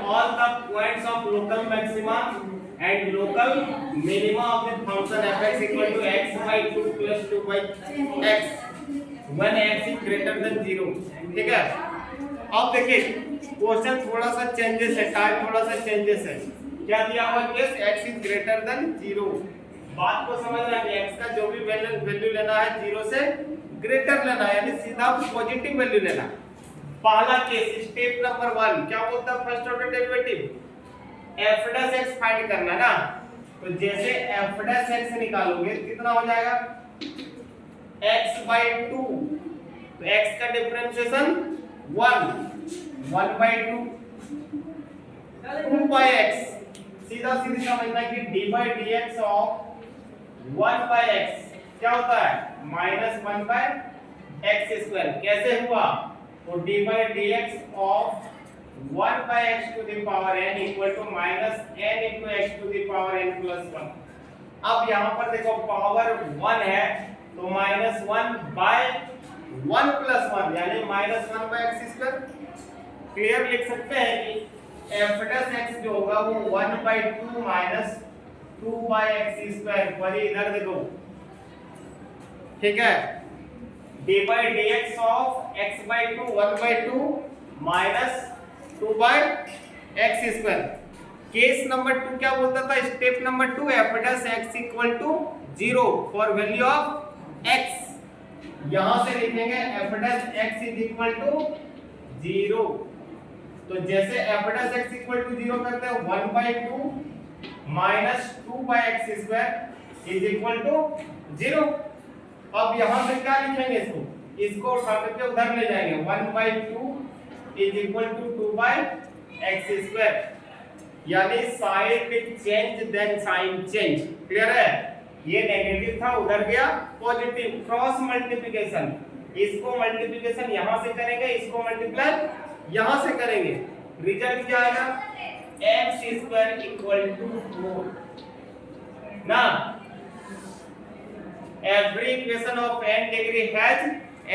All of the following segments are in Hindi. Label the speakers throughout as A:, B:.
A: all the points of local maxima and local minima of the function f(x) equal to x by 2 plus 2 by x when x is greater than 0। ठीक है, अब देखिए क्वेश्चन थोड़ा सा चेंजेस है, टाइप थोड़ा सा चेंजेस है। क्या दिया हुआ case x is greater than 0। बात को समझना है, x का जो भी वैल्यू लेना है 0 से ग्रेटर लेना है, यानी सीधा पॉजिटिव वैल्यू लेना। पहला केस स्टेप नंबर 1 क्या बोलता है, first order derivative f' find करना ना। तो जैसे f' निकालोगे कितना हो जाएगा, x/2। तो x का डिफरेंशिएशन 1/2 2/x। सीधा सीधी समझना कि d/dx ऑफ 1/x क्या होता है, -1/x²। कैसे हुआ, तो d/dx of 1/x to the power n equal to -n into x to the power n plus 1। अब यहाँ पर देखो पावर 1 है तो -1/1 plus 1 यानी -1/x²। क्लियर लिख सकते हैं कि f' जो होगा वो 1/2 minus 2/x²। पर इधर देखो, ठीक है, d/dx of x/2 1/2 minus 2/x²। Case number 2 क्या बोलता था, step number 2 f' equal to 0 for value of x। यहां से लिखेंगे f' इज इक्वल टू 0। तो जैसे f' इक्वल टू 0 करते हैं 1/2 minus 2/x² is equal to 0। अब यहां से क्या लिखेंगे, इसको उठा करके उधर ले जाएंगे, 1/2 इज इक्वल टू 2/x²। यानी side change then sign change. Clear है, ये नेगेटिव था उधर गया पॉजिटिव, क्रॉस मल्टीप्लिकेशन। इसको मल्टीप्लिकेशन यहां से करेंगे, इसको मल्टीप्लाई यहां से करेंगे, रिजल्ट क्या आएगा, x² इक्वल टू 4 ना। Every equation of n degree has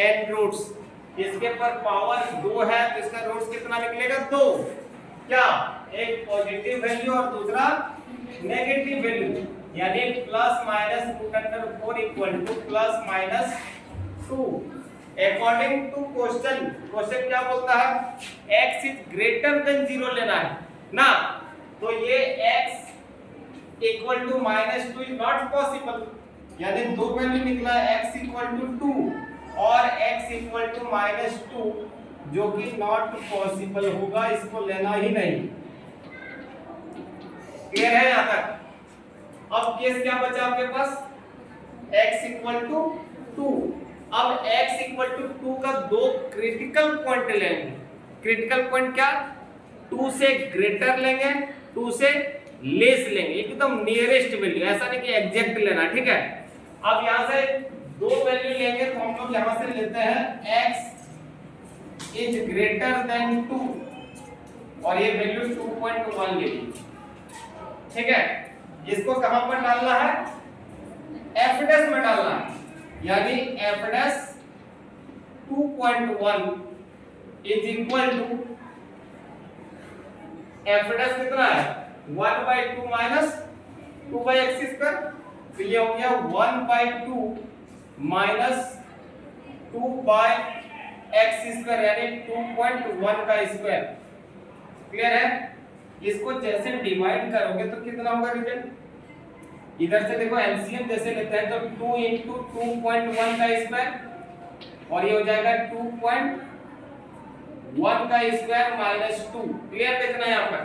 A: n roots. इसके पर पावर 2 है तो इसका रूट्स कितना निकलेगा, 2। क्या, एक पॉजिटिव वैल्यू और दूसरा नेगेटिव वैल्यू, यानी +-√4 equal to +-2। According to question क्या बोलता है, x इज ग्रेटर देन 0 लेना है ना। तो ये x equal to -2 is not possible, यानी दो वैल्यू निकला, x इक्वल टू 2 और x इक्वल टू -2, जो कि नॉट पॉसिबल होगा, इसको लेना ही नहीं। क्लियर है यहां तक। अब केस क्या बचा आपके पास, x इक्वल टू 2। अब x इक्वल टू 2 का दो क्रिटिकल पॉइंट लेंगे। क्रिटिकल पॉइंट क्या, 2 से ग्रेटर लेंगे, 2 से लेस लेंगे, एकदम नियरेस्ट वैल्यू, ऐसा नहीं कि एग्जैक्ट लेना। ठीक है, अब यहां से दो वैल्यू लेंगे तो हम लोग यहां से लेते हैं x इज ग्रेटर देन 2 और ये वैल्यू 2.1 ले ली। ठीक है, इसको कहां पर डालना है, f' में डालना है, यानी f' 2.1 is equal to f' कितना है, 1/2 minus 2/x²। तो ये हो गया 1/2 minus 2/x² यानी 2.1 का स्क्वायर। क्लियर है, इसको जैसे डिवाइड करोगे तो कितना होगा रिजल्ट, इधर से देखो एलसीएम जैसे लेते हैं तो 2 into 2.1 का स्क्वायर और ये हो जाएगा 2.1 का स्क्वायर -2। क्लियर देखना है यहाँ पर,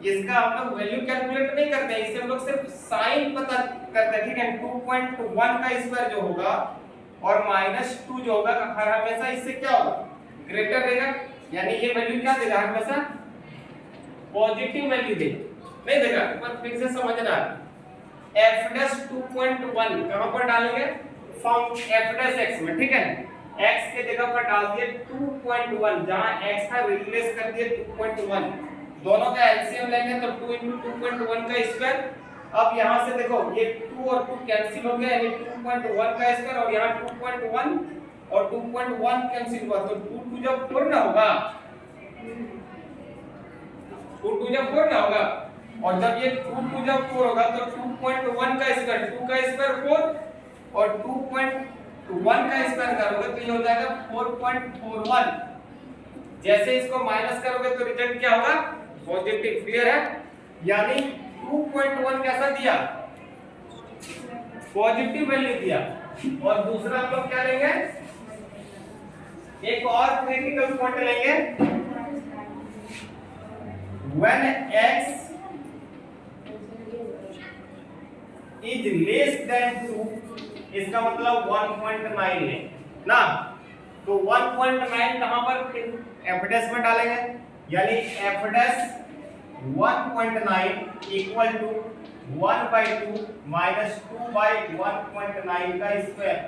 A: इसका हम लोग वैल्यू कैलकुलेट नहीं करते हैं, इससे हम लोग सिर्फ साइन पता करते हैं। ठीक है, 2.1 का स्क्वायर जो होगा और -2 जो होगा हर हमेशा इससे क्या होगा, ग्रेटर रहेगा, यानी ये वैल्यू क्या देगा, हमेशा पॉजिटिव वैल्यू देगा, नहीं देगा। पर फिर से समझना, f' 2.1 कहां पर डालेंगे, फॉर्म f' में। ठीक है, x के जगह पर डाल दिए 2.1, जहां x था रिप्लेस कर दिए 2.1, दोनों का एलसीएम लेंगे तो 2 into 2.1 का स्क्वायर। अब यहां से देखो ये 2 और 2 कैंसिल हो गया, यानी 2.1 का स्क्वायर और यहां 2.1 और 2.1 कैंसिल हुआ तो 2 2 जब 4 ना होगा, 2 2 जब 4 ना होगा, और जब ये 2 2 जब 4 होगा तो 2.1 का स्क्वायर 2 का स्क्वायर 4 और 2.1 का स्क्वायर करोगे तो ये हो जाएगा 4.41। जैसे इसको माइनस करोगे तो रिजल्ट क्या होगा? पॉजिटिव। क्लियर है? यानी 2.1 कैसा दिया? पॉजिटिव वैल्यू दिया। और दूसरा हम लोग क्या लेंगे? एक और क्रिटिकल पॉइंट लेंगे, when x is less than 2, इसका मतलब 1.9 है ना, तो 1.9 कहां पर f डैश में डालेंगे, यानी f dash 1.9 equal to 1/2 minus 2/1.9 का स्क्वायर।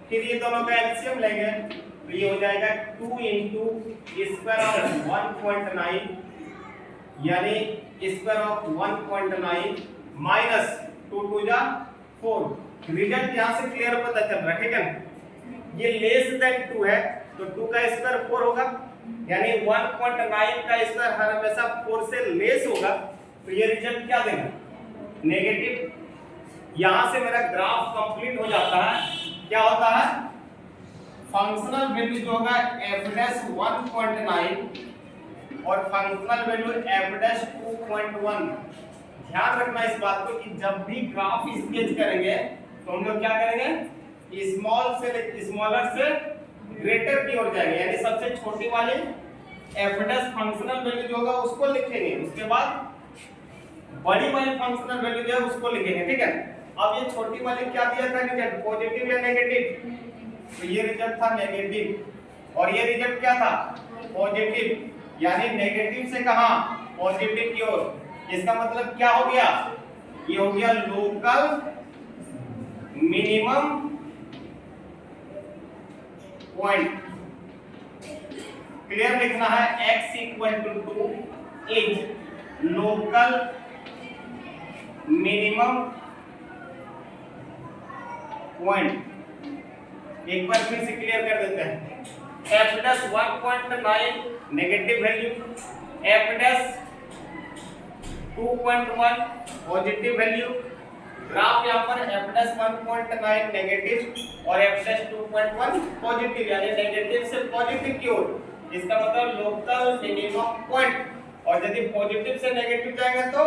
A: फिर ये दोनों का एलसीएम लेंगे तो ये हो जाएगा 2 इंटू स्क्वायर ऑफ 1.9 यानी स्क्वायर ऑफ 1.9 माइनस 2 2 जा 4। रिजल्ट यहां से क्लियर पता चल रहा है, ठीक है? ये लेस देन 2 है तो 2 का स्क्वायर 4 होगा, यानी 1.9 का स्क्वायर हर हमेशा 4 से लेस होगा, तो ये रिजल्ट क्या देगा? नेगेटिव। यहां से मेरा ग्राफ कंप्लीट हो जाता है। क्या होता है? फंक्शनल वैल्यू जो होगा f डैश 1.9 और फंक्शनल वैल्यू f डैश 2.1। ध्यान रखना इस बात को कि जब भी ग्राफ स्केच करेंगे तो हम लोग क्या करेंगे? स्मॉल से स्मॉलर से ग्रेटर की ओर जाएंगे, यानी सबसे छोटी वाली f डैश फंक्शनल वैल्यू जो होगा उसको लिखेंगे, उसके बाद बड़ी वाली फंक्शनल वैल्यू जो है उसको लिखेंगे, ठीक है? अब ये छोटी वाली क्या दिया था रिजल्ट? पॉजिटिव या नेगेटिव? तो ये रिजल्ट था नेगेटिव और ये रिजल्ट क्या था? पॉजिटिव। यानी नेगेटिव से कहां? पॉजिटिव की ओर। इसका मतलब क्या हो गया? ये हो गया लोकल मिनिमम पॉइंट। क्लियर लिखना है, x equal to 2 is local minimum point. एक बार फिर से क्लियर कर देते हैं। f dash 1.9 negative value, f dash 2.1 positive value. Graph यहाँ पर f डैश 1.9 नेगेटिव और f डैश 2.1 पॉजिटिव, यानी नेगेटिव से पॉजिटिव की ओर। इसका मतलब लोकल मिनिमम पॉइंट, और यदि पॉजिटिव से नेगेटिव जाएंगे तो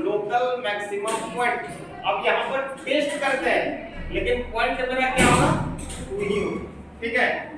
A: लोकल मैक्सिमम पॉइंट। अब यहाँ पर टेस्ट करते हैं, लेकिन पॉइंट मेरा क्या होगा? 2 ही, ठीक है?